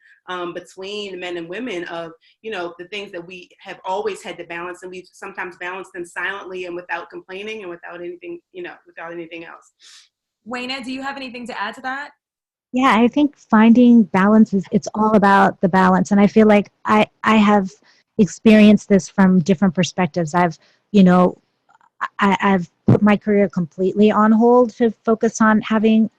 between men and women of, the things that we have always had to balance, and we've sometimes balanced them silently and without complaining and without anything, without anything else. Wayna, do you have anything to add to that? Yeah, I think finding balance it's all about the balance. And I feel like I have experienced this from different perspectives. I've put my career completely on hold to focus on having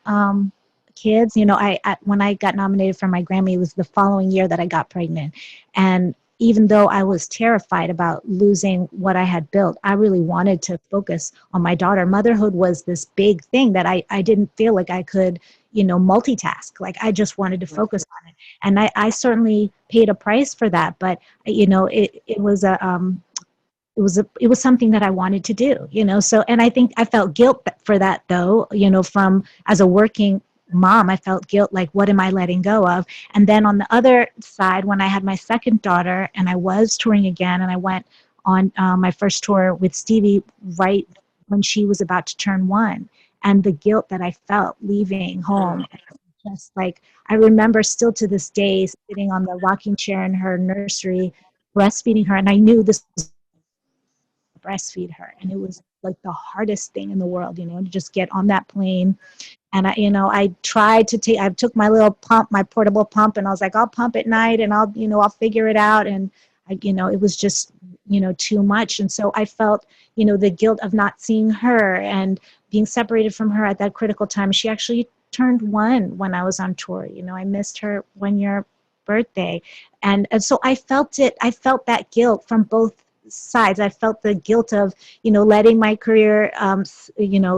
kids. When I got nominated for my Grammy, it was the following year that I got pregnant. And even though I was terrified about losing what I had built, I really wanted to focus on my daughter. Motherhood was this big thing that I didn't feel like I could multitask. Like, I just wanted to focus on it. And I certainly paid a price for that, but it was something that I wanted to do, so, and I think I felt guilt for that though, from as a working mom, I felt guilt, like, what am I letting go of? And then on the other side, when I had my second daughter and I was touring again, and I went on my first tour with Stevie right when she was about to turn 1, and the guilt that I felt leaving home, just like, I remember still to this day sitting on the rocking chair in her nursery, breastfeeding her, and I knew this was breastfeed her, and it was like the hardest thing in the world, to just get on that plane. And I tried to I took my little pump, my portable pump, and I was like, I'll pump at night and I'll figure it out. And it was just, too much. And so I felt, the guilt of not seeing her and being separated from her at that critical time. She actually turned 1 when I was on tour. I missed her 1-year birthday. And so I felt that guilt from both sides. I felt the guilt of, letting my career,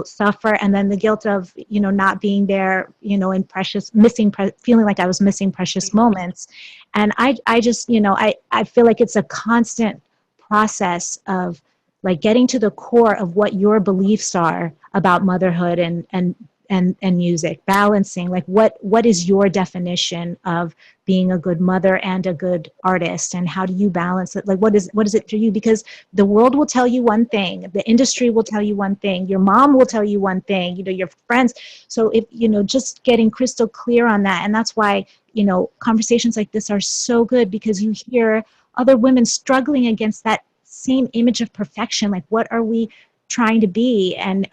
suffer, and then the guilt of, not being there, in feeling like I was missing precious moments. And I just, I feel like it's a constant process of, like, getting to the core of what your beliefs are about motherhood and music, balancing, like, what is your definition of being a good mother and a good artist, and how do you balance it? Like, what is it for you? Because the world will tell you one thing, the industry will tell you one thing, your mom will tell you one thing, your friends. So if, just getting crystal clear on that. And that's why, conversations like this are so good, because you hear other women struggling against that same image of perfection. Like, what are we trying to be? And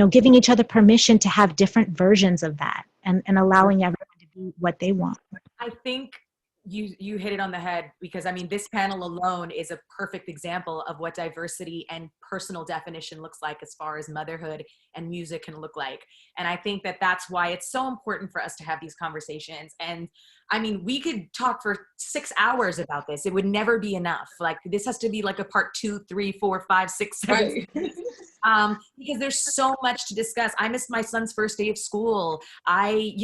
giving each other permission to have different versions of that, and allowing everyone to be what they want. I think you hit it on the head, because I mean, this panel alone is a perfect example of what diversity and personal definition looks like as far as motherhood and music can look like. And I think that that's why it's so important for us to have these conversations. And I mean, we could talk for 6 hours about this. It would never be enough. Like, this has to be like a part 2, 3, 4, 5, 6, 7. Right. Because there's so much to discuss. I missed my son's first day of school. I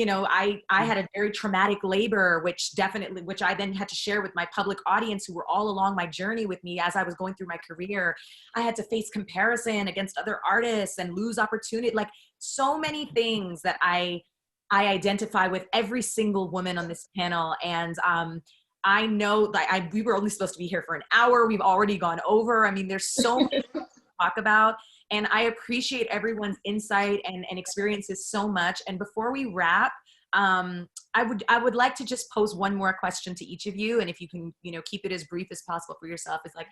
had a very traumatic labor, which I then had to share with my public audience who were all along my journey with me as I was going through my career. I had to face comparison against other artists and lose opportunity. Like, so many things that I identify with every single woman on this panel. And I know that we were only supposed to be here for an hour. We've already gone over. I mean, there's so much to talk about. And I appreciate everyone's insight and experiences so much. And before we wrap, I would like to just pose one more question to each of you. And if you can, keep it as brief as possible for yourself. It's like,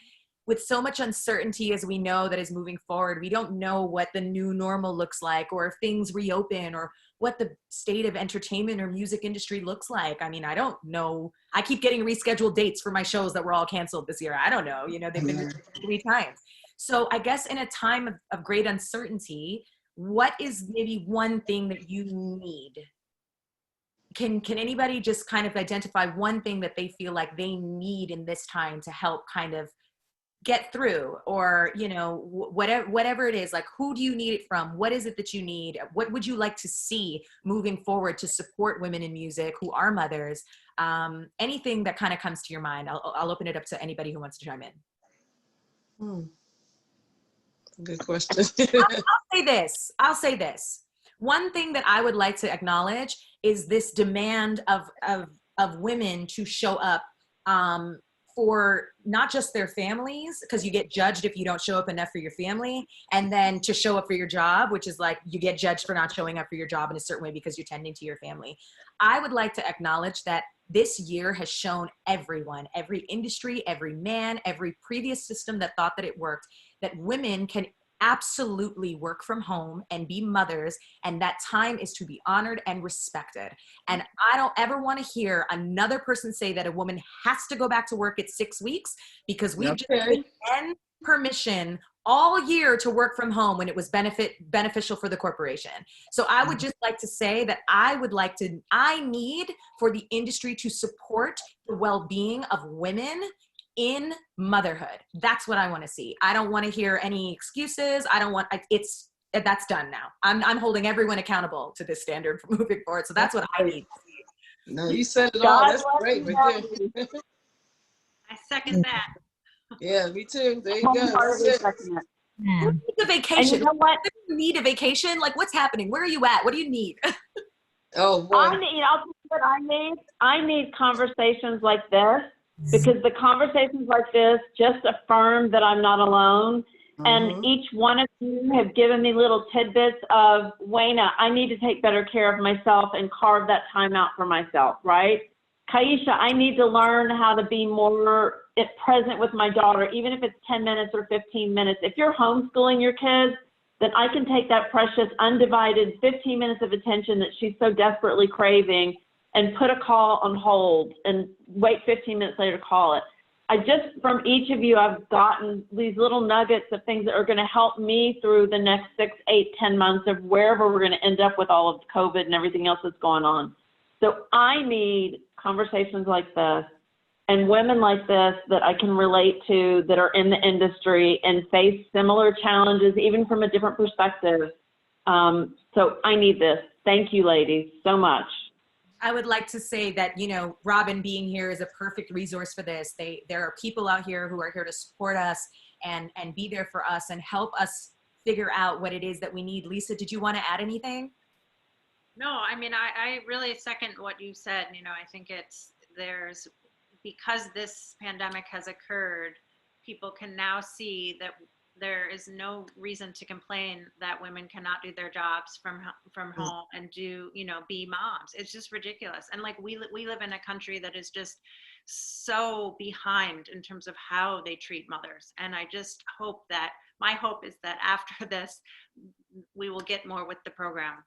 with so much uncertainty as we know that is moving forward, we don't know what the new normal looks like, or if things reopen, or what the state of entertainment or music industry looks like. I mean, I don't know. I keep getting rescheduled dates for my shows that were all canceled this year. I don't know, they've been 3 times. So I guess in a time of great uncertainty, what is maybe one thing that you need? Can anybody just kind of identify one thing that they feel like they need in this time to help kind of get through, or, whatever it is? Like, who do you need it from? What is it that you need? What would you like to see moving forward to support women in music who are mothers? Anything that kind of comes to your mind. I'll open it up to anybody who wants to chime in. Good question. I'll say this. One thing that I would like to acknowledge is this demand of women to show up for not just their families, because you get judged if you don't show up enough for your family, and then to show up for your job, which is like, you get judged for not showing up for your job in a certain way because you're tending to your family. I would like to acknowledge that this year has shown everyone, every industry, every man, every previous system that thought that it worked, that women can absolutely work from home and be mothers, and that time is to be honored and respected. And I don't ever want to hear another person say that a woman has to go back to work at 6 weeks, because we've just given men permission all year to work from home when it was beneficial for the corporation. So I would just like to say that I need for the industry to support the well-being of women in motherhood. That's what I want to see. I don't want to hear any excuses. That's done now. I'm holding everyone accountable to this standard for moving forward. So that's what I need. No, you said it all. That's great right there. I second that. Yeah, me too. There you go. Who needs a vacation? And you know what? You need a vacation? Like, what's happening? Where are you at? What do you need? Oh boy. I'll tell you what I need. I need conversations like this, because the conversations like this just affirm that I'm not alone. And each one of you have given me little tidbits of, Wayna, I need to take better care of myself and carve that time out for myself, right? Kaisha, I need to learn how to be more present with my daughter, even if it's 10 minutes or 15 minutes. If you're homeschooling your kids, then I can take that precious, undivided 15 minutes of attention that she's so desperately craving and put a call on hold and wait 15 minutes later to call it. From each of you, I've gotten these little nuggets of things that are going to help me through the next 6, 8, 10 months of wherever we're going to end up with all of COVID and everything else that's going on. So I need conversations like this and women like this that I can relate to, that are in the industry and face similar challenges, even from a different perspective. So I need this. Thank you, ladies, so much. I would like to say that, Robin being here is a perfect resource for this. There are people out here who are here to support us and be there for us and help us figure out what it is that we need. Lisa, did you want to add anything? No, I mean, I really second what you said. I think because this pandemic has occurred, people can now see that there is no reason to complain that women cannot do their jobs from home and be moms. It's just ridiculous. And like, we live in a country that is just so behind in terms of how they treat mothers. And I just hope my hope is that after this, we will get more with the program,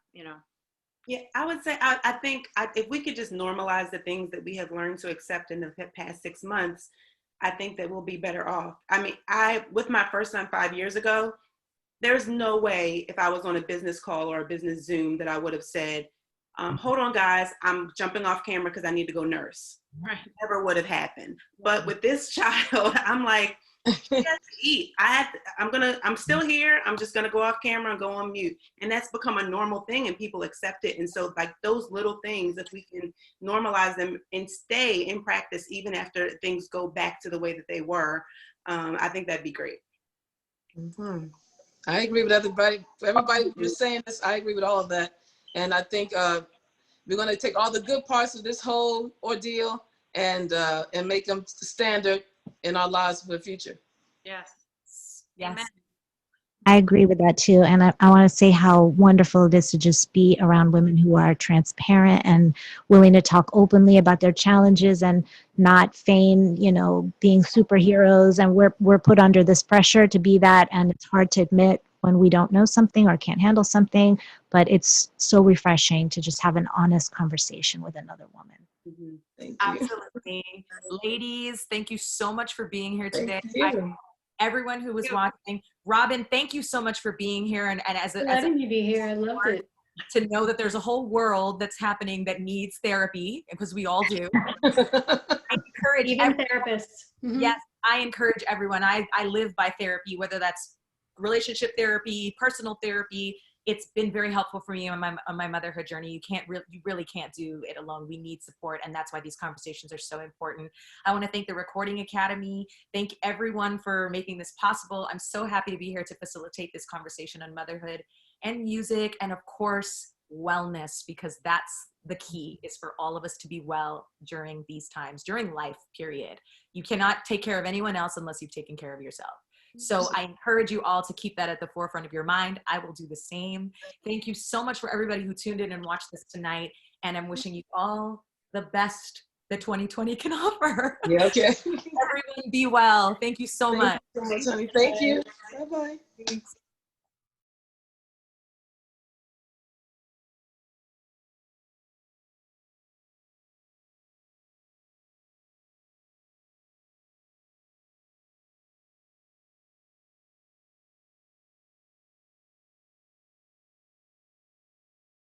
Yeah, I would say, I think if we could just normalize the things that we have learned to accept in the past 6 months, I think that we'll be better off. I mean, with my first son 5 years ago, there's no way if I was on a business call or a business Zoom that I would have said, hold on guys, I'm jumping off camera because I need to go nurse. Right. Never would have happened. But with this child, I'm like, he has to eat. I'm still here. I'm just gonna go off camera and go on mute. And that's become a normal thing and people accept it. And so like those little things, if we can normalize them and stay in practice even after things go back to the way that they were, I think that'd be great. Mm-hmm. I agree with everybody. Everybody who's saying this, I agree with all of that. And I think we're going to take all the good parts of this whole ordeal and make them standard in our lives for the future. Yes. Yes. Amen. I agree with that too. And I want to say how wonderful it is to just be around women who are transparent and willing to talk openly about their challenges and not feign, being superheroes. And we're put under this pressure to be that. And it's hard to admit when we don't know something or can't handle something, but it's so refreshing to just have an honest conversation with another woman. Mm-hmm. Thank you. Absolutely. Ladies, thank you so much for being here today. Everyone who was watching. Robin, thank you so much for being here. And letting me be here. I loved it. To know that there's a whole world that's happening that needs therapy, because we all do. I encourage even therapists. Mm-hmm. Yes, I encourage everyone. I live by therapy, whether that's relationship therapy, personal therapy. It's been very helpful for me on my motherhood journey. You really can't do it alone. We need support, and that's why these conversations are so important. I want to thank the Recording Academy. Thank everyone for making this possible. I'm so happy to be here to facilitate this conversation on motherhood and music, and of course, wellness, because that's the key, is for all of us to be well during these times, during life, period. You cannot take care of anyone else unless you've taken care of yourself. So I encourage you all to keep that at the forefront of your mind. I will do the same. Thank you so much for everybody who tuned in and watched this tonight. And I'm wishing you all the best that 2020 can offer. Yeah, okay. Everyone be well. Thank you so much. Thank you so much, honey. Thank you. Bye-bye. Thanks.